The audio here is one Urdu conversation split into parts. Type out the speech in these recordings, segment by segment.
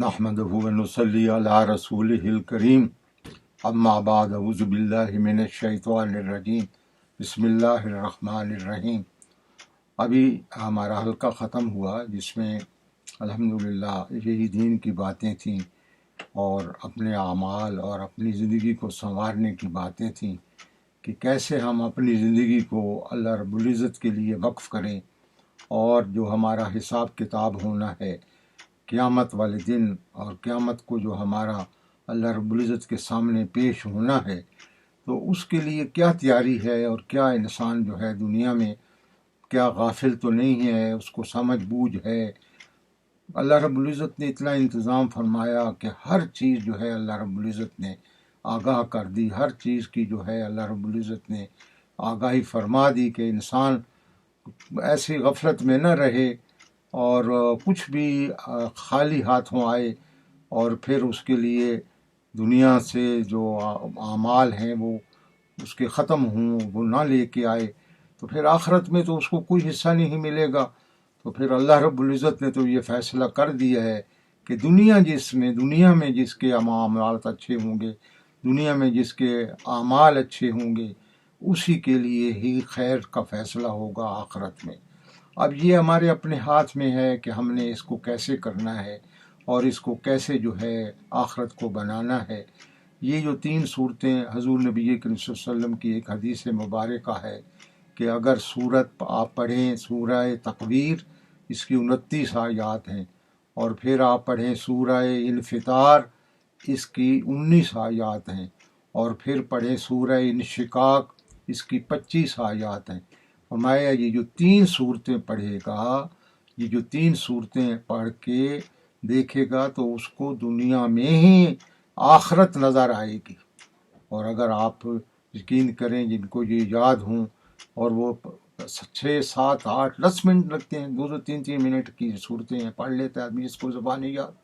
نحمدہ ونصلی علی رسولہ الکریم اما بعد اعوذ باللہ من الشیطان الرجیم بسم اللہ الرحمن الرحیم۔ ابھی ہمارا حلقہ ختم ہوا جس میں الحمدللہ یہی دین کی باتیں تھیں اور اپنے اعمال اور اپنی زندگی کو سنوارنے کی باتیں تھیں کہ کیسے ہم اپنی زندگی کو اللہ رب العزت کے لیے وقف کریں، اور جو ہمارا حساب کتاب ہونا ہے قیامت والے دن، اور قیامت کو جو ہمارا اللہ رب العزت کے سامنے پیش ہونا ہے، تو اس کے لیے کیا تیاری ہے، اور کیا انسان جو ہے دنیا میں کیا غافل تو نہیں ہے، اس کو سمجھ بوجھ ہے۔ اللہ رب العزت نے اتنا انتظام فرمایا کہ ہر چیز جو ہے اللہ رب العزت نے آگاہ کر دی، ہر چیز کی جو ہے اللہ رب العزت نے آگاہی فرما دی کہ انسان ایسی غفلت میں نہ رہے اور کچھ بھی خالی ہاتھوں آئے اور پھر اس کے لیے دنیا سے جو اعمال ہیں وہ اس کے ختم ہوں، وہ نہ لے کے آئے، تو پھر آخرت میں تو اس کو کوئی حصہ نہیں ملے گا۔ تو پھر اللہ رب العزت نے تو یہ فیصلہ کر دیا ہے کہ دنیا میں جس کے معاملات اچھے ہوں گے، دنیا میں جس کے اعمال اچھے ہوں گے، اسی کے لیے ہی خیر کا فیصلہ ہوگا آخرت میں۔ اب یہ ہمارے اپنے ہاتھ میں ہے کہ ہم نے اس کو کیسے کرنا ہے اور اس کو کیسے جو ہے آخرت کو بنانا ہے۔ یہ جو 3 صورتیں حضور نبی کریم صلی اللہ علیہ وسلم کی ایک حدیث مبارکہ ہے کہ اگر سورت آپ پڑھیں سورہ تکویر، اس کی 29 آیات ہیں، اور پھر آپ پڑھیں سورہ انفطار، اس کی 19 آیات ہیں، اور پھر پڑھیں سورہ انشقاق، اس کی 25 آیات ہیں۔ فرمایا یہ جو 3 صورتیں پڑھے گا، یہ جو 3 صورتیں پڑھ کے دیکھے گا تو اس کو دنیا میں ہی آخرت نظر آئے گی۔ اور اگر آپ یقین کریں جن کو یہ یاد ہوں، اور وہ 6 7 8 10 منٹ لگتے ہیں، 2 3 منٹ کی صورتیں ہیں، پڑھ لیتا ہے آدمی، اس کو زبان نہیں یاد،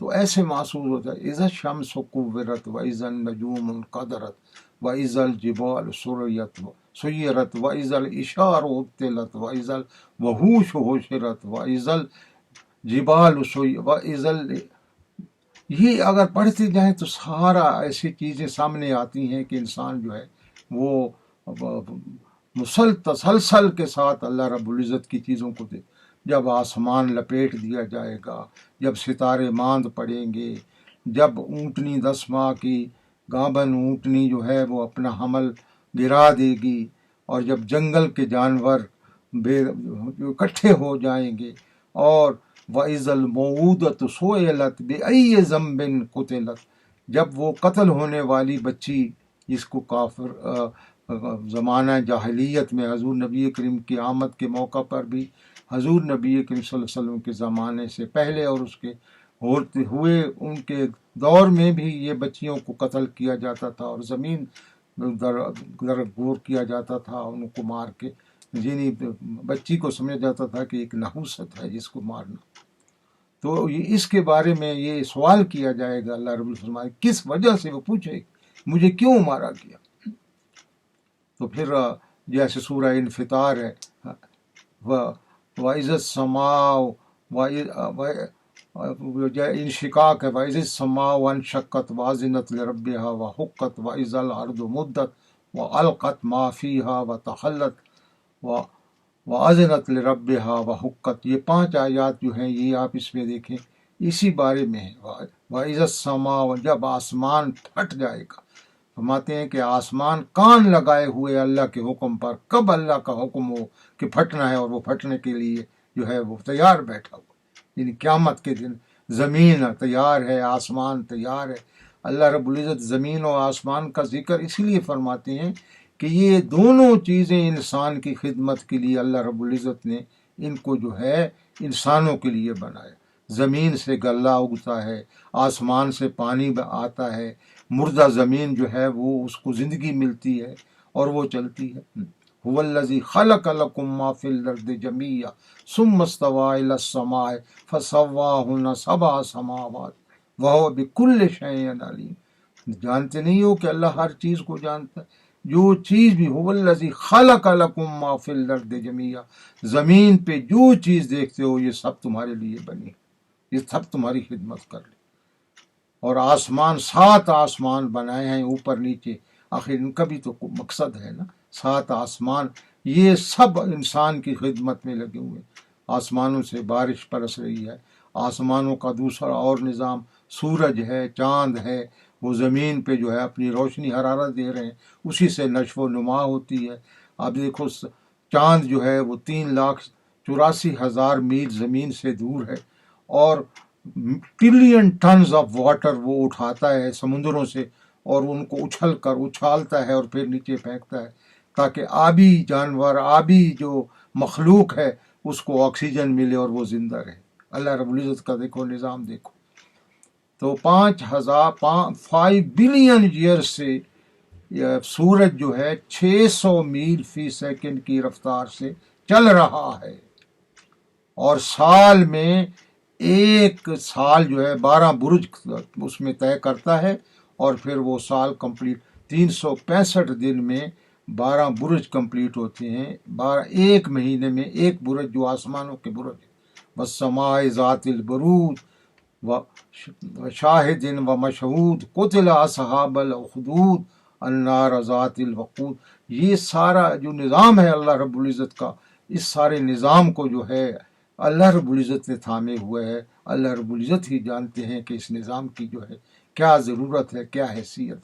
تو ایسے محسوس ہوتا ہے اذا الشمس کورت واذا النجوم انقدرت واذا الجبال سیرت واذا العشار عطلت واذا الوحوش حشرت واذا الجبال واذا یہ اگر پڑھتے جائیں تو سارا ایسی چیزیں سامنے آتی ہیں کہ انسان جو ہے وہ تسلسل کے ساتھ اللہ رب العزت کی چیزوں کو دے۔ جب آسمان لپیٹ دیا جائے گا، جب ستارے ماند پڑیں گے، جب اونٹنی 10 ماہ کی گابن اونٹنی جو ہے وہ اپنا حمل گرا دے گی، اور جب جنگل کے جانور اکٹھے ہو جائیں گے، اور وَإِذَا الْمَوْءُودَةُ سُئِلَتْ بِأَيِّ ذَنبٍ قُتِلَتْ، جب وہ قتل ہونے والی بچی جس کو کافر زمانہ جاہلیت میں حضور نبی کریم کی آمد کے موقع پر بھی، حضور نبی کریم صلی اللہ علیہ وسلم کے زمانے سے پہلے اور اس کے ہوتے ہوئے ان کے دور میں بھی یہ بچیوں کو قتل کیا جاتا تھا، اور زمین درگور کیا جاتا تھا ان کو مار کے، یعنی بچی کو سمجھا جاتا تھا کہ ایک نحوست ہے جس کو مارنا۔ تو اس کے بارے میں یہ سوال کیا جائے گا، اللہ رب العزت کس وجہ سے، وہ پوچھے مجھے کیوں مارا گیا۔ تو پھر جیسے سورہ انفطار ہے، وَإِذَا السَّمَاءُ انشقاق ہے، وَإِذَا السَّمَاءُ انشقت وَأَذِنَتْ لِرَبِّهَا وَحُقَّتْ وَإِذَا الْأَرْضُ مُدَّتْ وَأَلْقَتْ مَا فِيهَا وَتَخَلَّتْ وَأَذِنَتْ لِرَبِّهَا وَحُقَّتْ۔ یہ 5 آیات جو ہیں یہ آپ اس میں دیکھیں، اسی بارے میں ہے۔ وَإِذَا السَّمَاءُ، جب آسمان پھٹ جائے گا، فرماتے ہیں کہ آسمان کان لگائے ہوئے اللہ کے حکم پر، کب اللہ کا حکم ہو کہ پھٹنا ہے، اور وہ پھٹنے کے لیے جو ہے وہ تیار بیٹھا ہوا، یعنی قیامت کے دن زمین تیار ہے، آسمان تیار ہے۔ اللہ رب العزت زمین و آسمان کا ذکر اس لیے فرماتے ہیں کہ یہ دونوں چیزیں انسان کی خدمت کے لیے اللہ رب العزت نے ان کو جو ہے انسانوں کے لیے بنایا۔ زمین سے غلہ اگتا ہے، آسمان سے پانی آتا ہے، مردہ زمین جو ہے وہ اس کو زندگی ملتی ہے اور وہ چلتی ہے۔ هو الذی خلق لکم ما فی الارض جمیعا ثم استوی الی السماء فسواہن 7 سماوات وہو بکل شیء علیم۔ جانتے نہیں ہو کہ اللہ ہر چیز کو جانتا ہے؟ جو چیز بھی، هو الذی خلق لکم ما فی الارض جمیعا، زمین پہ جو چیز دیکھتے ہو یہ سب تمہارے لیے بنی۔ یہ سب تمہاری خدمت کر لے. اور آسمان 7 آسمان بنائے ہیں اوپر نیچے، آخر ان کا بھی تو مقصد ہے نا. 7 آسمان یہ سب انسان کی خدمت میں لگے ہوئے. آسمانوں سے بارش برس رہی ہے، آسمانوں کا دوسرا اور نظام، سورج ہے، چاند ہے، وہ زمین پہ جو ہے اپنی روشنی حرارت دے رہے ہیں، اسی سے نشو و نما ہوتی ہے. اب دیکھو چاند جو ہے وہ 3,84,000 میل زمین سے دور ہے، اور ٹریلین ٹنز آف واٹر وہ اٹھاتا ہے سمندروں سے، اور ان کو اچھالتا ہے اور پھر نیچے پھینکتا ہے، تاکہ آبی جانور، آبی جو مخلوق ہے اس کو آکسیجن ملے اور وہ زندہ رہے. اللہ رب العزت کا دیکھو نظام دیکھو. تو 5 بلین ایئر سے سورج جو ہے 600 میل فی سیکنڈ کی رفتار سے چل رہا ہے، اور سال میں ایک سال جو ہے 12 برج اس میں طے کرتا ہے، اور پھر وہ سال کمپلیٹ 365 دن میں 12 برج کمپلیٹ ہوتے ہیں. ایک مہینے میں ایک برج جو آسمانوں کے برج ہے. والسماء ذات البروج وشاہد ومشہود قتل اصحاب الاخدود النار ذات الوقود. یہ سارا جو نظام ہے اللہ رب العزت کا، اس سارے نظام کو جو ہے اللہ رب العزت نے تھامے ہوئے ہے. اللہ رب العزت ہی جانتے ہیں کہ اس نظام کی جو ہے کیا ضرورت ہے، کیا حیثیت.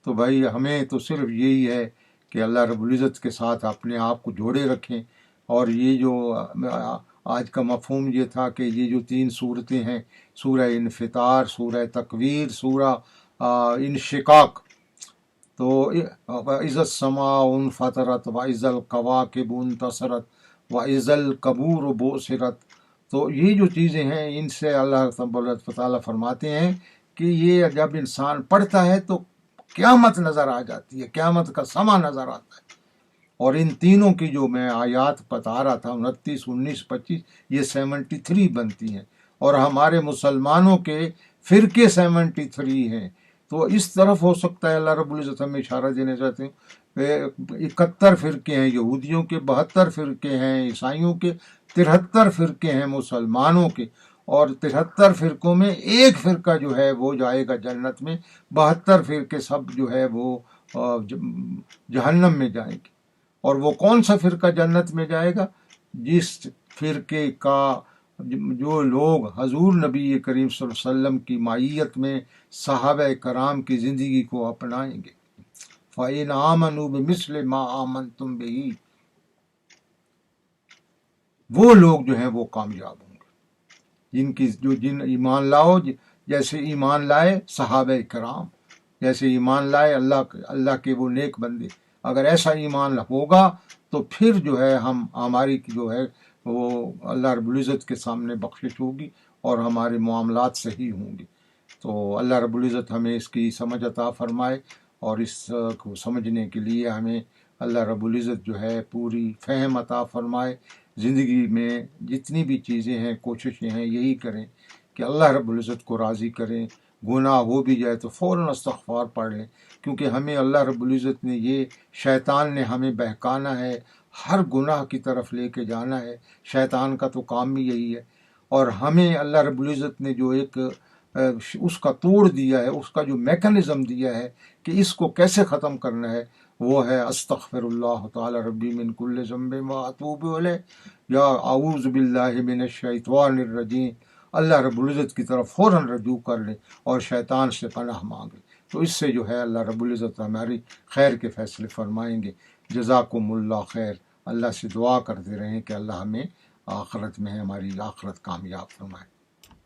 تو بھائی ہمیں تو صرف یہی ہے کہ اللہ رب العزت کے ساتھ اپنے آپ کو جوڑے رکھیں. اور یہ جو آج کا مفہوم یہ تھا کہ یہ جو 3 صورتیں ہیں، سورہ انفطار، سورہ تکویر، سورہ انشقاق، تو اذا السماء انفطرت واذا الکواکب انتصرت واذا القبور بعثرت. تو یہ جو چیزیں ہیں ان سے اللہ تعالیٰ فرماتے ہیں کہ یہ جب انسان پڑھتا ہے تو قیامت نظر آ جاتی ہے، قیامت کا سما نظر آتا ہے. اور ان تینوں کی جو میں آیات بتا رہا تھا 29، 19، 25، یہ 73 بنتی ہیں، اور ہمارے مسلمانوں کے فرقے 73 ہیں. تو اس طرف ہو سکتا ہے اللہ رب العزت ہمیں اشارہ دینا چاہتے ہیں. 71 فرقے ہیں یہودیوں کے، 72 فرقے ہیں عیسائیوں کے، 73 فرقے ہیں مسلمانوں کے، اور 73 فرقوں میں ایک فرقہ جو ہے وہ جائے گا جنت میں، 72 فرقے سب جو ہے وہ جہنم میں جائیں گے. اور وہ کون سا فرقہ جنت میں جائے گا؟ جس فرقے کا جو لوگ حضور نبی کریم صلی اللہ علیہ وسلم کی معیت میں صحابہ کرام کی زندگی کو اپنائیں گے. فَإِنْ آمَنُوا بِمِثْلِ مَا آمَنْتُمْ بِهِ، وہ لوگ جو ہیں وہ کامیاب ہوں گے جن ایمان لاؤ جیسے ایمان لائے صحابہ کرام، جیسے ایمان لائے اللہ کے وہ نیک بندے. اگر ایسا ایمان ہوگا تو پھر جو ہے ہماری جو ہے وہ اللہ رب العزت کے سامنے بخشش ہوگی اور ہمارے معاملات صحیح ہوں گے. تو اللہ رب العزت ہمیں اس کی سمجھ عطا فرمائے، اور اس کو سمجھنے کے لیے ہمیں اللہ رب العزت جو ہے پوری فہم عطا فرمائے. زندگی میں جتنی بھی چیزیں ہیں کوششیں ہیں یہی کریں کہ اللہ رب العزت کو راضی کریں. گناہ ہو بھی جائے تو فوراً استغفار پڑھ لیں، کیونکہ ہمیں اللہ رب العزت نے شیطان نے ہمیں بہکانا ہے، ہر گناہ کی طرف لے کے جانا ہے. شیطان کا تو کام بھی یہی ہے. اور ہمیں اللہ رب العزت نے جو ایک اس کا توڑ دیا ہے، اس کا جو میکانزم دیا ہے کہ اس کو کیسے ختم کرنا ہے، وہ ہے استغفر اللہ تعالی ربی من کل ذنب واتوب الیہ، یا اعوذ باللہ من الشیطان الرجیم. اللہ رب العزت کی طرف فوراً رجوع کر لیں اور شیطان سے پناہ مانگیں. تو اس سے جو ہے اللہ رب العزت ہماری خیر کے فیصلے فرمائیں گے. جزاکم اللہ خیر. اللہ سے دعا کرتے رہیں کہ اللہ ہمیں آخرت میں ہماری آخرت کامیاب فرمائے.